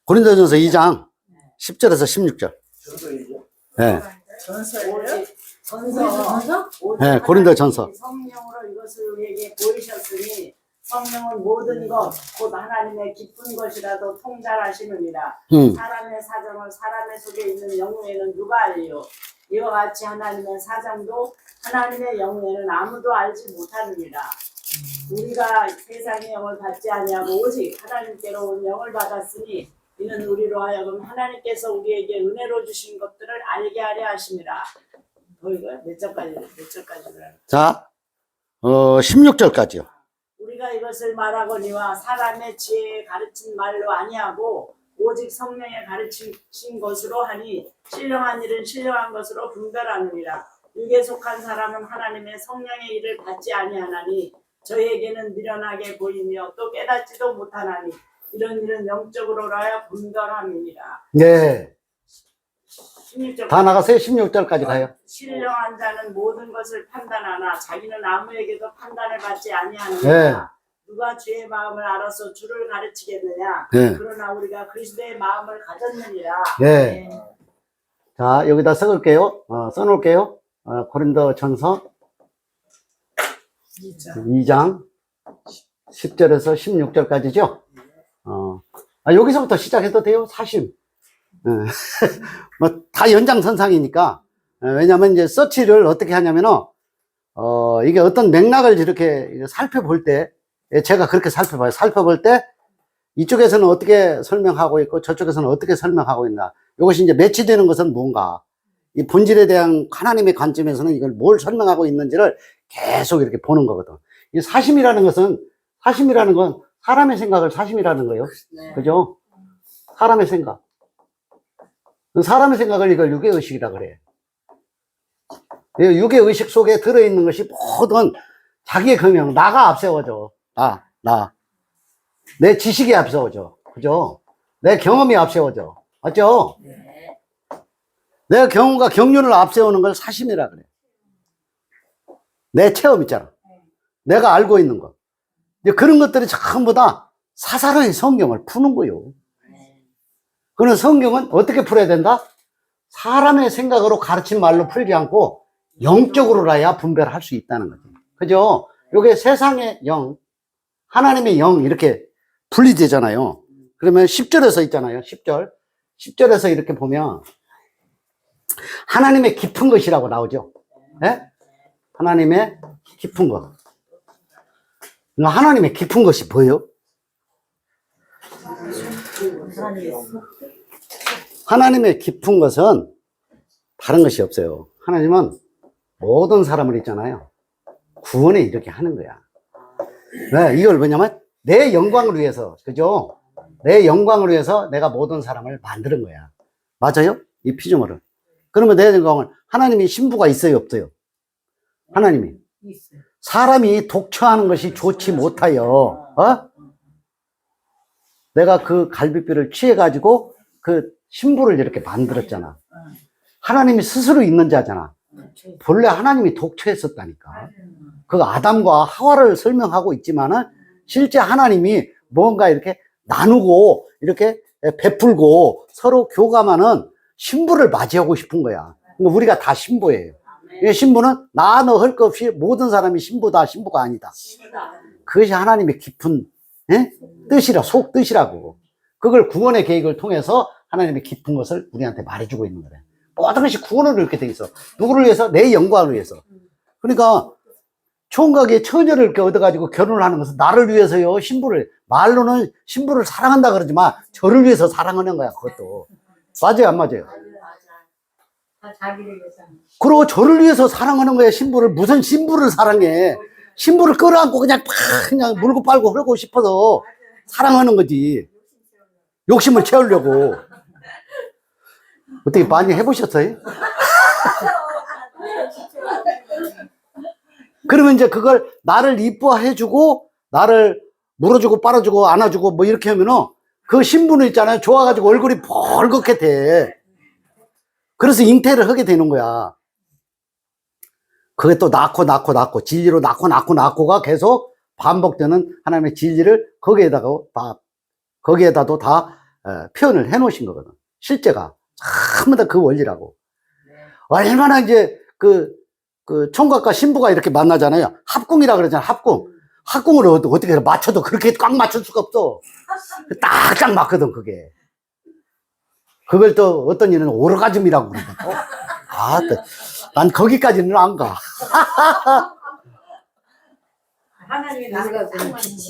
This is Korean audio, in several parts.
고린도전서 2장 10절에서 16절. 네. 전서? 네, 고린도전서. 성령으로 이것을 우리에게 보이셨으니 성령은 모든 것, 곧 하나님의 깊은 것이라도 통달하시느니라. 사람의 사정을 사람의 속에 있는 영에는 누가 알리요? 이와 같이 하나님의 사정도 하나님의 영에는 아무도 알지 못하느니라. 우리가 세상의 영을 받지 아니하고 오직 하나님께로 온 영을 받았으니 이는 우리로 하여금 하나님께서 우리에게 은혜로 주신 것들을 알게 하려 하심이라. 이거 몇 절까지? 자, 16절까지요. 우리가 이것을 말하거니와 사람의 지혜에 가르친 말로 아니하고 오직 성령에 가르치신 것으로 하니 신령한 일은 신령한 것으로 분별하느니라. 육에 속한 사람은 하나님의 성령의 일을 받지 아니하나니 저희에게는 미련하게 보이며 또 깨닫지도 못하나니 이런 일은 영적으로라야 분별함이니라. 네. 16절. 다 나가세요. 16절까지 가요. 신령한 자는 모든 것을 판단하나 자기는 아무에게도 판단을 받지 아니하느니라. 네. 누가 주의 마음을 알아서 주를 가르치겠느냐. 네. 그러나 우리가 그리스도의 마음을 가졌느니라. 네. 자, 여기다 써놓을게요. 써놓을게요. 고린도전서 2장 10절에서 16절까지죠. 여기서부터 시작해도 돼요. 사심. 뭐 다 연장선상이니까. 왜냐면 이제 서치를 어떻게 하냐면은 이게 어떤 맥락을 이렇게 살펴볼 때, 제가 그렇게 살펴봐요. 살펴볼 때 이쪽에서는 어떻게 설명하고 있고 저쪽에서는 어떻게 설명하고 있나. 이것이 이제 매치되는 것은 뭔가, 이 본질에 대한 하나님의 관점에서는 이걸 뭘 설명하고 있는지를 계속 이렇게 보는 거거든. 이 사심이라는 건 사람의 생각을 사심이라는 거예요. 네. 그죠? 사람의 생각. 사람의 생각을 이걸 유괴의식이라 그래. 유괴의식 속에 들어있는 것이 모든 자기의 경영, 나가 앞세워져. 나. 내 지식이 앞세워져. 그죠? 내 경험이 앞세워져. 맞죠? 네. 내 경험과 경륜을 앞세우는 걸 사심이라 그래. 내 체험 있잖아. 내가 알고 있는 것. 그런 것들이 전부 다 사사로이 성경을 푸는 거요. 그는 성경은 어떻게 풀어야 된다? 사람의 생각으로 가르친 말로 풀지 않고 영적으로라야 분별할 수 있다는 거죠. 그죠? 요게 세상의 영, 하나님의 영 이렇게 분리되잖아요. 그러면 10절에서 있잖아요. 10절에서 이렇게 보면 하나님의 깊은 것이라고 나오죠. 네? 하나님의 깊은 것. 하나님의 깊은 것이 뭐예요? 하나님의 깊은 것은 다른 것이 없어요. 하나님은 모든 사람을 있잖아요. 구원에 이렇게 하는 거야. 네, 이걸 뭐냐면 내 영광을 위해서, 그죠? 내 영광을 위해서 내가 모든 사람을 만드는 거야. 맞아요? 이 피조물을. 그러면 내 영광을, 하나님이 신부가 있어요, 없어요? 하나님이. 사람이 독처하는 것이 좋지 못하여, 내가 그 갈비뼈를 취해가지고 그 신부를 이렇게 만들었잖아. 하나님이 스스로 있는 자잖아. 본래 하나님이 독처했었다니까. 그 아담과 하와를 설명하고 있지만은 실제 하나님이 뭔가 이렇게 나누고 이렇게 베풀고 서로 교감하는 신부를 맞이하고 싶은 거야. 우리가 다 신부예요. 신부는 나 너 할 것 없이 모든 사람이 신부다, 신부가 아니다. 그것이 하나님의 깊은 뜻이라, 속 뜻이라고. 그걸 구원의 계획을 통해서 하나님의 깊은 것을 우리한테 말해주고 있는 거래. 모든 것이 구원으로 이렇게 돼 있어. 누구를 위해서? 내 영광을 위해서. 그러니까 총각의 처녀를 이렇게 얻어가지고 결혼을 하는 것은 나를 위해서요. 신부를, 말로는 신부를 사랑한다 그러지만 저를 위해서 사랑하는 거야. 그것도 맞아요, 안 맞아요? 그리고 저를 위해서 사랑하는 거야. 신부를. 무슨 신부를 사랑해? 신부를 끌어안고 그냥 물고 빨고 흐르고 싶어서 사랑하는 거지. 욕심을 채우려고. 어떻게 많이 해보셨어요? 그러면 이제 그걸 나를 이뻐해주고 나를 물어주고 빨아주고 안아주고 뭐 이렇게 하면은 그 신부는 있잖아요. 좋아가지고 얼굴이 벌겋게 돼. 그래서 잉태를 하게 되는 거야. 그게 또 낳고 진리로 낳고가 계속 반복되는 하나님의 진리를 거기에다도 다 표현을 해 놓으신 거거든. 실제가. 전부 다 그 원리라고. 얼마나 이제 그 총각과 신부가 이렇게 만나잖아요. 합궁이라 그러잖아, 합궁. 합궁을 어떻게 맞춰도 그렇게 꽉 맞출 수가 없어. 딱딱 맞거든, 그게. 그걸 또 어떤 이는 오르가즘이라고 그러거든. 아, 난 거기까지는 안 가. 하나님이 나를 딱 맞추시.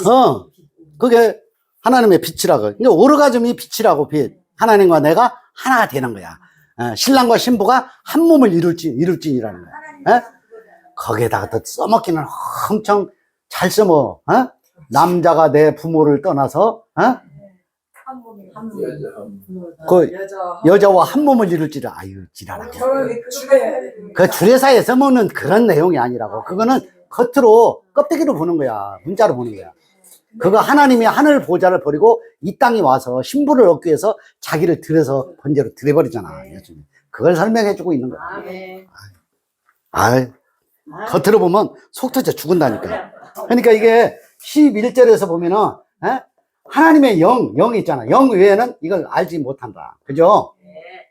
그게 하나님의 빛이라고. 그러니까 오르가즘이 빛이라고, 빛. 하나님과 내가 하나가 되는 거야. 신랑과 신부가 한 몸을 이룰진이라는 거야. 거기에다가 또 써먹기는 엄청 잘 써먹어. 남자가 내 부모를 떠나서, 그 여자와 한 몸을 이룰지라. 아유, 지랄하게. 그 주례사에 써먹는 그런 내용이 아니라고. 그거는 겉으로 껍데기로 보는 거야. 문자로 보는 거야. 그거 하나님이 하늘 보좌를 버리고 이 땅에 와서 신부를 얻기 위해서 자기를 들여서 번제로 드려버리잖아. 그걸 설명해주고 있는 거야. 겉으로 보면 속 터져 죽은다니까. 그러니까 이게 11절에서 보면은, 하나님의 영이 있잖아. 영 외에는 이걸 알지 못한다. 그죠?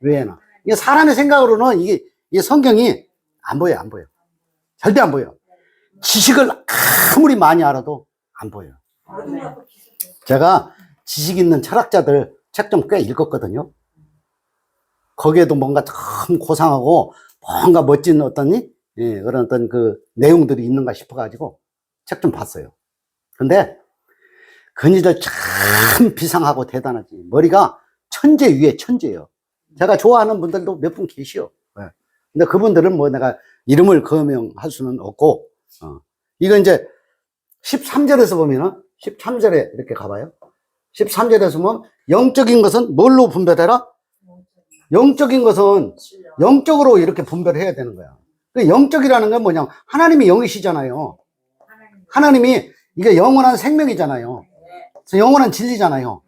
외에는. 이게 사람의 생각으로는 이게 성경이 안 보여. 절대 안 보여. 지식을 아무리 많이 알아도 안 보여. 제가 지식 있는 철학자들 책 좀 꽤 읽었거든요. 거기에도 뭔가 참 고상하고 뭔가 멋진 그런 어떤 그 내용들이 있는가 싶어가지고 책 좀 봤어요. 근데 그니들 참 비상하고 대단하지. 머리가 천재 위에 천재예요. 제가 좋아하는 분들도 몇 분 계시요. 근데 그분들은 뭐 내가 이름을 거명할 수는 없고, 이거 이제 13절에서 보면은 13절에 이렇게 가봐요. 13절에서 보면 영적인 것은 뭘로 분별해라? 영적인 것은 영적으로 이렇게 분별해야 되는 거야. 그 영적이라는 건 뭐냐면 하나님이 영이시잖아요. 하나님이 이게 영원한 생명이잖아요. 그래서 영원한 진리잖아요.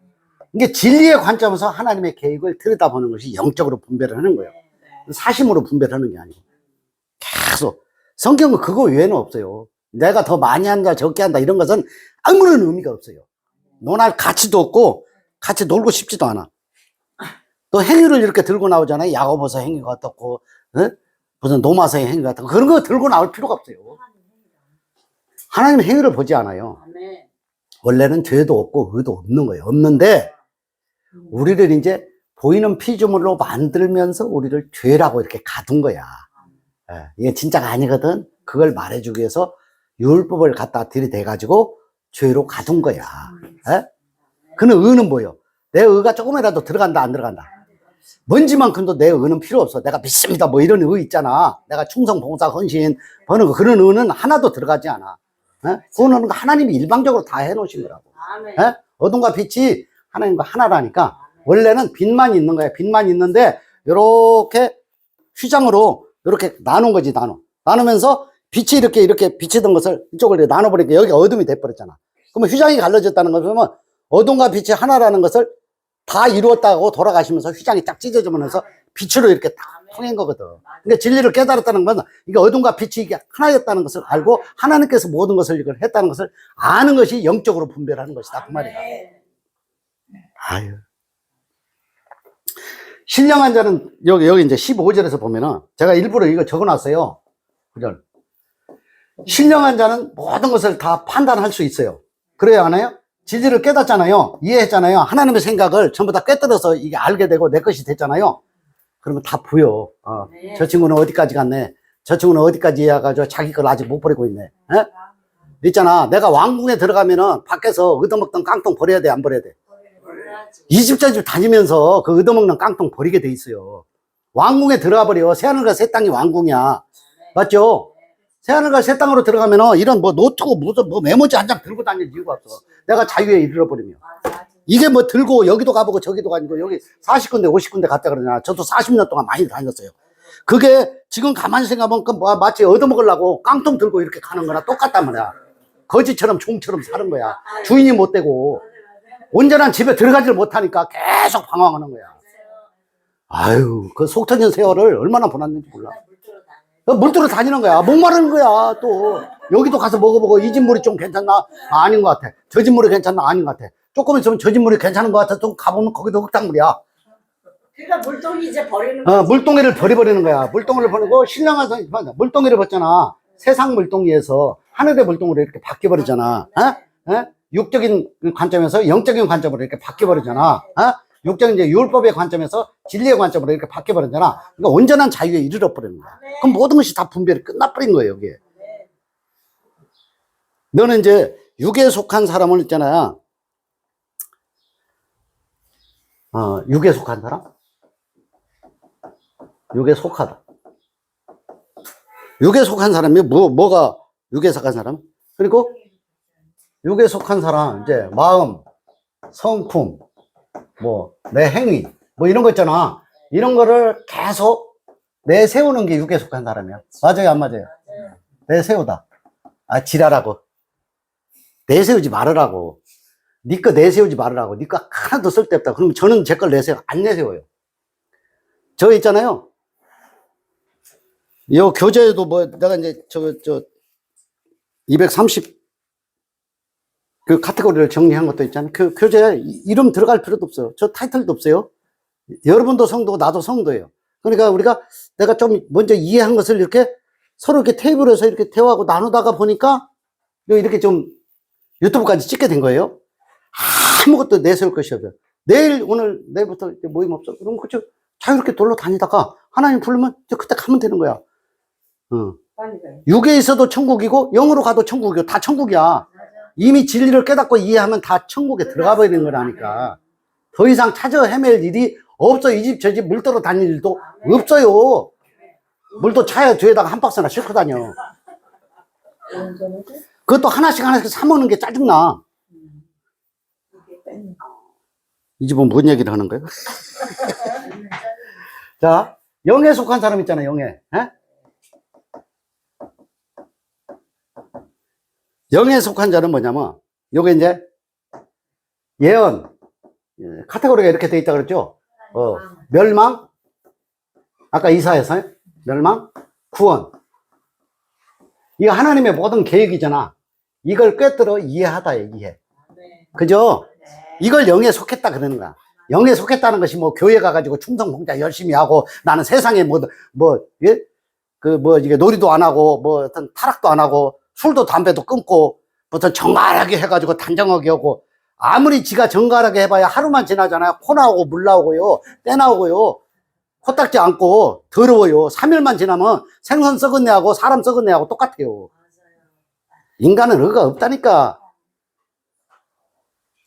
이게 진리의 관점에서 하나님의 계획을 들여다보는 것이 영적으로 분별을 하는 거예요. 사심으로 분별하는 게 아니고. 계속. 성경은 그거 외에는 없어요. 내가 더 많이 한다, 적게 한다, 이런 것은 아무런 의미가 없어요. 논할 가치도 없고, 같이 놀고 싶지도 않아. 또 행위를 이렇게 들고 나오잖아요. 야고보서 행위가 어떻고, 무슨 노마서의 행위가 어떻고, 그런 거 들고 나올 필요가 없어요. 하나님 행위를 보지 않아요. 원래는 죄도 없고, 의도 없는 거예요. 없는데, 우리를 이제 보이는 피조물로 만들면서 우리를 죄라고 이렇게 가둔 거야. 이게 진짜가 아니거든. 그걸 말해주기 위해서 율법을 갖다 들이대가지고 죄로 가둔 거야. 그는 의는 뭐예요? 내 의가 조금이라도 들어간다, 안 들어간다? 먼지만큼도 내 의는 필요 없어. 내가 믿습니다. 뭐 이런 의 있잖아. 내가 충성, 봉사, 헌신, 버는 거. 그런 의는 하나도 들어가지 않아. 그거는 하나님이 일방적으로 다 해놓으신 거라고. 어둠과 빛이 하나님과 하나라니까. 원래는 빛만 있는 거야. 빛만 있는데, 요렇게 휘장으로 이렇게 나눈 거지, 나누면서 빛이 이렇게 비치던 것을 이쪽을 나눠버리니까 여기 어둠이 돼버렸잖아. 그러면 휘장이 갈라졌다는 걸 보면 어둠과 빛이 하나라는 것을 다 이루었다고 돌아가시면서 휘장이 딱 찢어지면서 빛으로 이렇게 딱 통한 거거든. 그러니까 진리를 깨달았다는 건 이게 어둠과 빛이 이게 하나였다는 것을 알고 하나님께서 모든 것을 이걸 했다는 것을 아는 것이 영적으로 분별하는 것이다. 그 말이야. 아유. 신령한 자는 여기 이제 15절에서 보면은 제가 일부러 이거 적어 놨어요. 그죠? 신령한 자는 모든 것을 다 판단할 수 있어요. 그래야 하나요? 진리를 깨닫잖아요. 이해했잖아요. 하나님의 생각을 전부 다 꿰뚫어서 이게 알게 되고 내 것이 됐잖아요. 그러면 다 보여. 저 친구는 어디까지 갔네. 저 친구는 어디까지 이해해가지고 자기 걸 아직 못 버리고 있네. 있잖아. 내가 왕궁에 들어가면은 밖에서 얻어먹던 깡통 버려야 돼, 안 버려야 돼? 이 집 저 집 다니면서 그 얻어먹는 깡통 버리게 돼 있어요. 왕궁에 들어가 버려. 새하늘과 새 땅이 왕궁이야. 맞죠? 새하늘과 새 땅으로 들어가면은 이런 뭐 노트고 무슨 뭐 메모지 한 장 들고 다닐 이유가 없어. 내가 자유에 이르러버리면. 이게 뭐 들고 여기도 가보고 저기도 가니고 여기 40군데 50군데 갔다 그러냐. 저도 40년 동안 많이 다녔어요. 그게 지금 가만히 생각하면 그 뭐 마치 얻어먹으려고 깡통 들고 이렇게 가는 거나 똑같단 말이야. 거지처럼 종처럼 사는 거야. 주인이 못 되고. 온전한 집에 들어가지를 못하니까 계속 방황하는 거야. 아유, 그 속 터진 세월을 얼마나 보냈는지 몰라. 물 들어 다니는 거야. 목마르는 거야, 또. 여기도 가서 먹어보고, 이 집 물이 좀 괜찮나? 아닌 것 같아. 저 집 물이 괜찮나? 아닌 것 같아. 조금 있으면 젖은 물이 괜찮은 것 같아 좀 가보면 거기도 흙탕물이야. 그러니까 물동이 이제 버리는 물동이를 버려버리는 거야. 물동이를 버리고 신령한 선 물동이를 벗잖아. 세상 물동이에서 하늘의 물동으로 이렇게 바뀌어버리잖아. 육적인 관점에서 영적인 관점으로 이렇게 바뀌어버리잖아. 육적인 이제 율법의 관점에서 진리의 관점으로 이렇게 바뀌어버리잖아. 그러니까 온전한 자유에 이르러버리는 거야. 그럼 모든 것이 다 분별이 끝나버린 거예요, 여기에. 너는 이제 육에 속한 사람을 있잖아요. 육에 속한 사람? 육에 속하다. 육에 속한 사람이 뭐가 육에 속한 사람? 그리고 육에 속한 사람, 이제 마음, 성품, 내 행위, 이런 거 있잖아. 이런 거를 계속 내세우는 게 육에 속한 사람이야. 맞아요, 안 맞아요? 내세우다. 지랄하고. 내세우지 말으라고. 니 거 내세우지 말으라고. 니 거 하나도 쓸데없다. 그러면 저는 제 걸 안 내세워요. 저 있잖아요. 요 교재에도 내가 이제 230 그 카테고리를 정리한 것도 있잖아요. 그 교재에 이름 들어갈 필요도 없어요. 저 타이틀도 없어요. 여러분도 성도고 나도 성도예요. 그러니까 내가 좀 먼저 이해한 것을 이렇게 서로 이렇게 테이블에서 이렇게 대화하고 나누다가 보니까 이렇게 좀 유튜브까지 찍게 된 거예요. 아무것도 내세울 것이 없어요. 내일부터 모임 없어. 그럼 그저 자유롭게 돌로 다니다가 하나님 부르면 그때 가면 되는 거야. 육에 있어도 천국이고 영으로 가도 천국이고 다 천국이야. 이미 진리를 깨닫고 이해하면 다 천국에 들어가 버리는 거라니까. 더 이상 찾아 헤맬 일이 없어. 이 집 저 집 물 떠러 다닐 일도 없어요. 물도 차에 뒤에다가 한 박스나 싣고 다녀. 그것도 하나씩 사 먹는 게 짜증나. 이 집은 뭔 얘기를 하는 거예요? 자, 영에 속한 사람 있잖아요, 영에. 영에 속한 자는 뭐냐면, 요게 이제, 예언, 카테고리가 이렇게 돼 있다 그랬죠? 멸망, 아까 이사에서, 멸망, 구원. 이거 하나님의 모든 계획이잖아. 이걸 꿰뚫어 이해하다, 이해. 그죠? 이걸 영에 속했다 그러는 거야. 영에 속했다는 것이 교회 가가지고 충성 봉사 열심히 하고 나는 세상에 이게 놀이도 안 하고 어떤 타락도 안 하고 술도 담배도 끊고 어떤 정갈하게 해가지고 단정하게 하고 아무리 지가 정갈하게 해봐야 하루만 지나잖아요. 코 나오고 물 나오고요. 때 나오고요. 코딱지 않고 더러워요. 3일만 지나면 생선 썩은 내하고 사람 썩은 내하고 똑같아요. 인간은 의가 없다니까.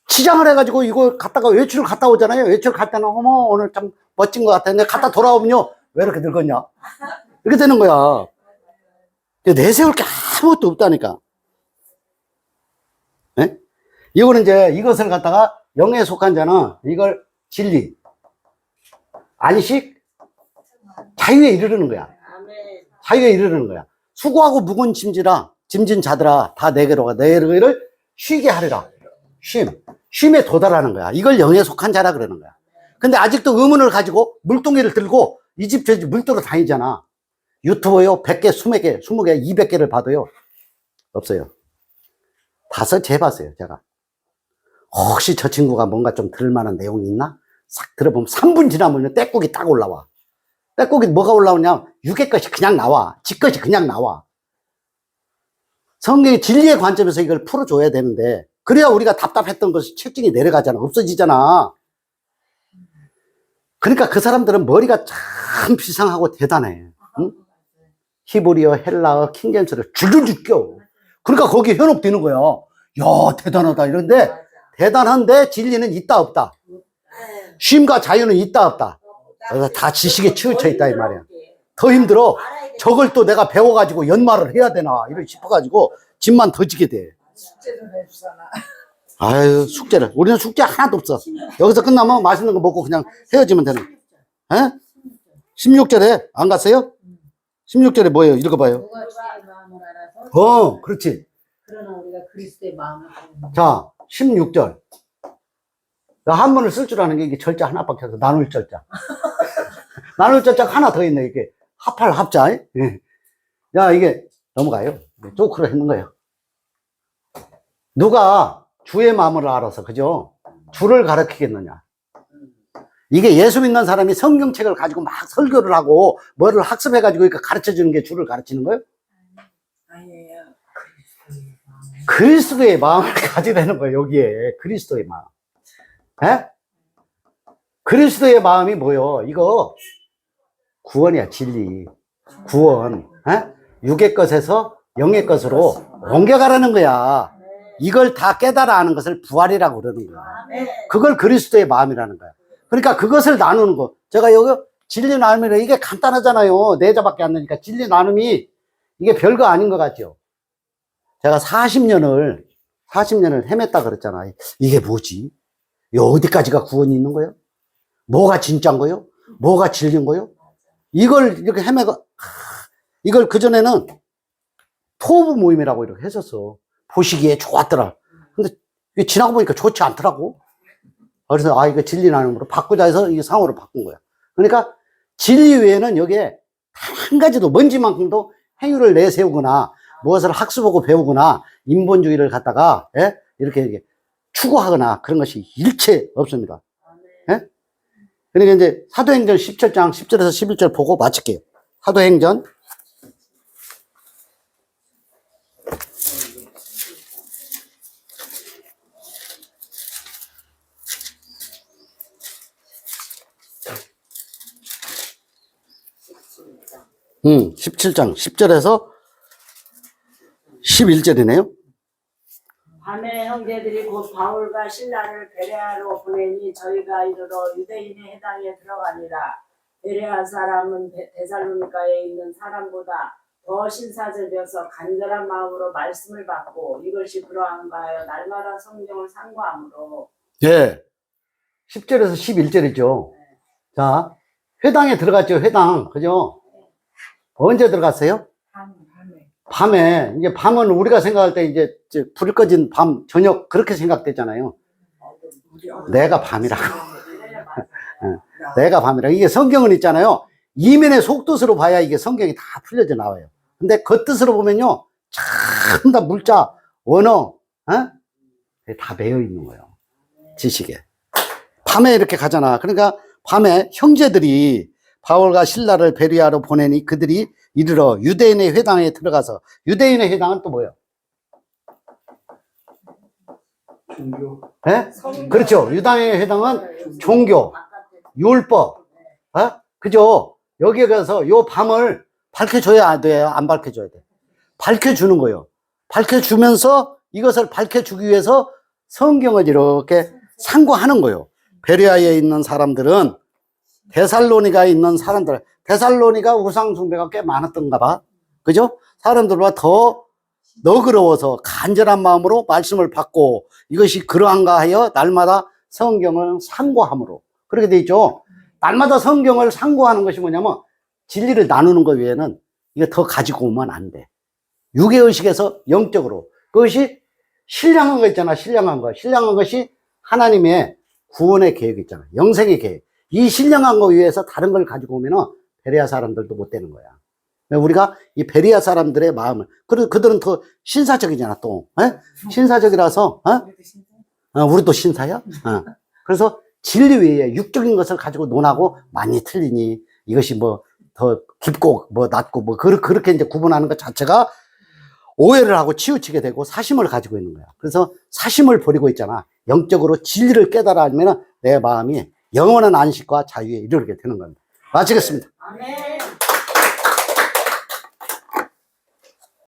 치장을 해가지고 이거 갔다가 외출을 갔다 오잖아요. 외출 갈 때는 어머 오늘 참 멋진 것 같아. 근데 갔다 돌아오면요. 왜 이렇게 늙었냐? 이렇게 되는 거야. 내세울 게 아무것도 없다니까. 네? 이거는 이제 이것을 갖다가 영에 속한 자는 이걸 진리, 안식, 자유에 이르르는 거야. 자유에 이르르는 거야. 수고하고 무거운 짐진 자들아 다 내게로 가. 너희를 쉬게 하리라. 쉼에 도달하는 거야. 이걸 영에 속한 자라 그러는 거야. 근데 아직도 의문을 가지고 물동이를 들고 이 집 저 집 물들어 다니잖아. 유튜버요 100개, 20개, 20개, 200개를 봐도요 없어요. 다 재봤어요 제가. 혹시 저 친구가 뭔가 좀 들을만한 내용이 있나? 싹 들어보면 3분 지나면 떼국이 딱 올라와. 떼국이 뭐가 올라오냐? 육의 것이 그냥 나와. 지 것이 그냥 나와. 성경의 진리의 관점에서 이걸 풀어줘야 되는데 그래야 우리가 답답했던 것이 책증이 내려가잖아. 없어지잖아. 그러니까 그 사람들은 머리가 참 비상하고 대단해. 응? 히브리어, 헬라어, 킹제임스를 줄줄줄 껴. 그러니까 거기에 현혹되는 거야. 야, 대단하다. 이런데 대단한데 진리는 있다 없다. 쉼과 자유는 있다 없다. 그래서 다 지식에 치우쳐 있다 이 말이야. 더 힘들어. 저걸 또 내가 배워가지고 연말을 해야 되나 이런 싶어가지고 집만 더 지게 돼. 숙제도 내주잖아. 아유 숙제를. 우리는 숙제 하나도 없어. 여기서 끝나면 맛있는 거 먹고 그냥 헤어지면 되는. 에? 16절에 안 갔어요? 16절에 뭐예요? 읽어봐요. 누가 주의 마음을 알아서 그렇지. 그러나 우리가 그리스도의 마음을 아는 자 16절. 한문을 쓸 줄 아는 게 이게 절자 하나밖에 없어. 나눌 절자. 나눌 절자가 하나 더 있네. 이게 합할 합자. 예. 야 이게 넘어가요. 쪼크로 했는 거예요. 누가 주의 마음을 알아서, 그죠? 주를 가르치겠느냐. 이게 예수 믿는 사람이 성경책을 가지고 막 설교를 하고 뭐를 학습해가지고 가르쳐 주는 게 주를 가르치는 거예요? 아니에요. 그리스도의 마음을 가지라는 거예요. 여기에 그리스도의 마음. 에? 그리스도의 마음이 뭐요? 이거 구원이야. 진리, 구원. 에? 육의 것에서 영의 것으로 옮겨가라는 거야. 이걸 다 깨달아 아는 것을 부활이라고 그러는 거야. 그걸 그리스도의 마음이라는 거야. 그러니까 그것을 나누는 거. 제가 여기 진리 나눔이라 이게 간단하잖아요. 네 자밖에 안 되니까 진리 나눔이 이게 별거 아닌 것 같죠. 제가 40년을 헤맸다 그랬잖아요. 이게 뭐지? 이 어디까지가 구원이 있는 거예요? 뭐가 진짜인 거예요? 뭐가 진리인 거예요? 이걸 이렇게 헤매고, 이걸 그전에는 토부 모임이라고 이렇게 했었어. 보시기에 좋았더라. 근데 이게 지나고 보니까 좋지 않더라고. 그래서 이거 진리 나눔으로 바꾸자 해서 이 상호를 바꾼 거야. 그러니까 진리 외에는 여기에 단 한 가지도 먼지만큼도 행위를 내세우거나 무엇을 학습하고 배우거나 인본주의를 갖다가 이렇게 추구하거나 그런 것이 일체 없습니다. 예? 그러니까 이제 사도행전 17장 10절에서 11절 보고 마칠게요. 사도행전 17장 10절에서 11절이네요. 밤에 형제들이 곧 바울과 신라를 베레아로 보내니 저희가 이르러 유대인의 해당에 들어가니라. 베레아 사람은 데살로니가에 있는 사람보다 더 신사적이어서 간절한 마음으로 말씀을 받고 이것이 그러한가 하여 날마다 성경을 상고하므로. 예. 10절에서 11절이죠. 자, 회당에 들어갔죠. 회당. 그죠? 언제 들어갔어요? 밤에. 이제 밤은 우리가 생각할 때 이제 불이 꺼진 밤, 저녁 그렇게 생각되잖아요. 내가 밤이라고. 내가 밤이라고. 이게 성경은 있잖아요. 이면의 속뜻으로 봐야 이게 성경이 다 풀려져 나와요. 근데 겉뜻으로 보면요. 참 다 물자, 원어, 다 매여 있는 거예요. 지식에. 밤에 이렇게 가잖아. 그러니까 밤에 형제들이 바울과 실라를 베리아로 보내니 그들이 이르러 유대인의 회당에 들어가서, 유대인의 회당은 또 뭐예요? 종교. 예? 그렇죠. 유대인의 회당은 종교, 율법, 그죠? 여기에 가서 요 밤을 밝혀줘야 돼요? 안 밝혀줘야 돼? 밝혀주는 거예요. 밝혀주면서 이것을 밝혀주기 위해서 성경을 이렇게 상고하는 거예요. 베레아에 있는 사람들은 데살로니가에 있는 사람들, 데살로니가 우상숭배가 꽤 많았던가 봐. 그죠? 사람들보다 더 너그러워서 간절한 마음으로 말씀을 받고 이것이 그러한가 하여 날마다 성경을 상고함으로. 그렇게 돼 있죠. 날마다 성경을 상고하는 것이 뭐냐면 진리를 나누는 것 외에는 이거 더 가지고 오면 안 돼. 유계의식에서 영적으로. 그것이 신령한 거 있잖아. 신령한 거. 신령한 것이 하나님의 구원의 계획이 있잖아. 영생의 계획. 이 신령한 거 위해서 다른 걸 가지고 오면은 베레아 사람들도 못 되는 거야. 우리가 이 베레아 사람들의 마음을, 그들은 더 신사적이잖아, 또. 신사적이라서, 우리도 신사야? 그래서 진리 외에 육적인 것을 가지고 논하고 많이 틀리니 이것이 뭐 더 깊고 뭐 낮고 뭐 그렇게 이제 구분하는 것 자체가 오해를 하고 치우치게 되고 사심을 가지고 있는 거야. 그래서 사심을 버리고 있잖아. 영적으로 진리를 깨달아 알면은 내 마음이 영원한 안식과 자유에 이르게 되는 겁니다. 마치겠습니다. 아멘.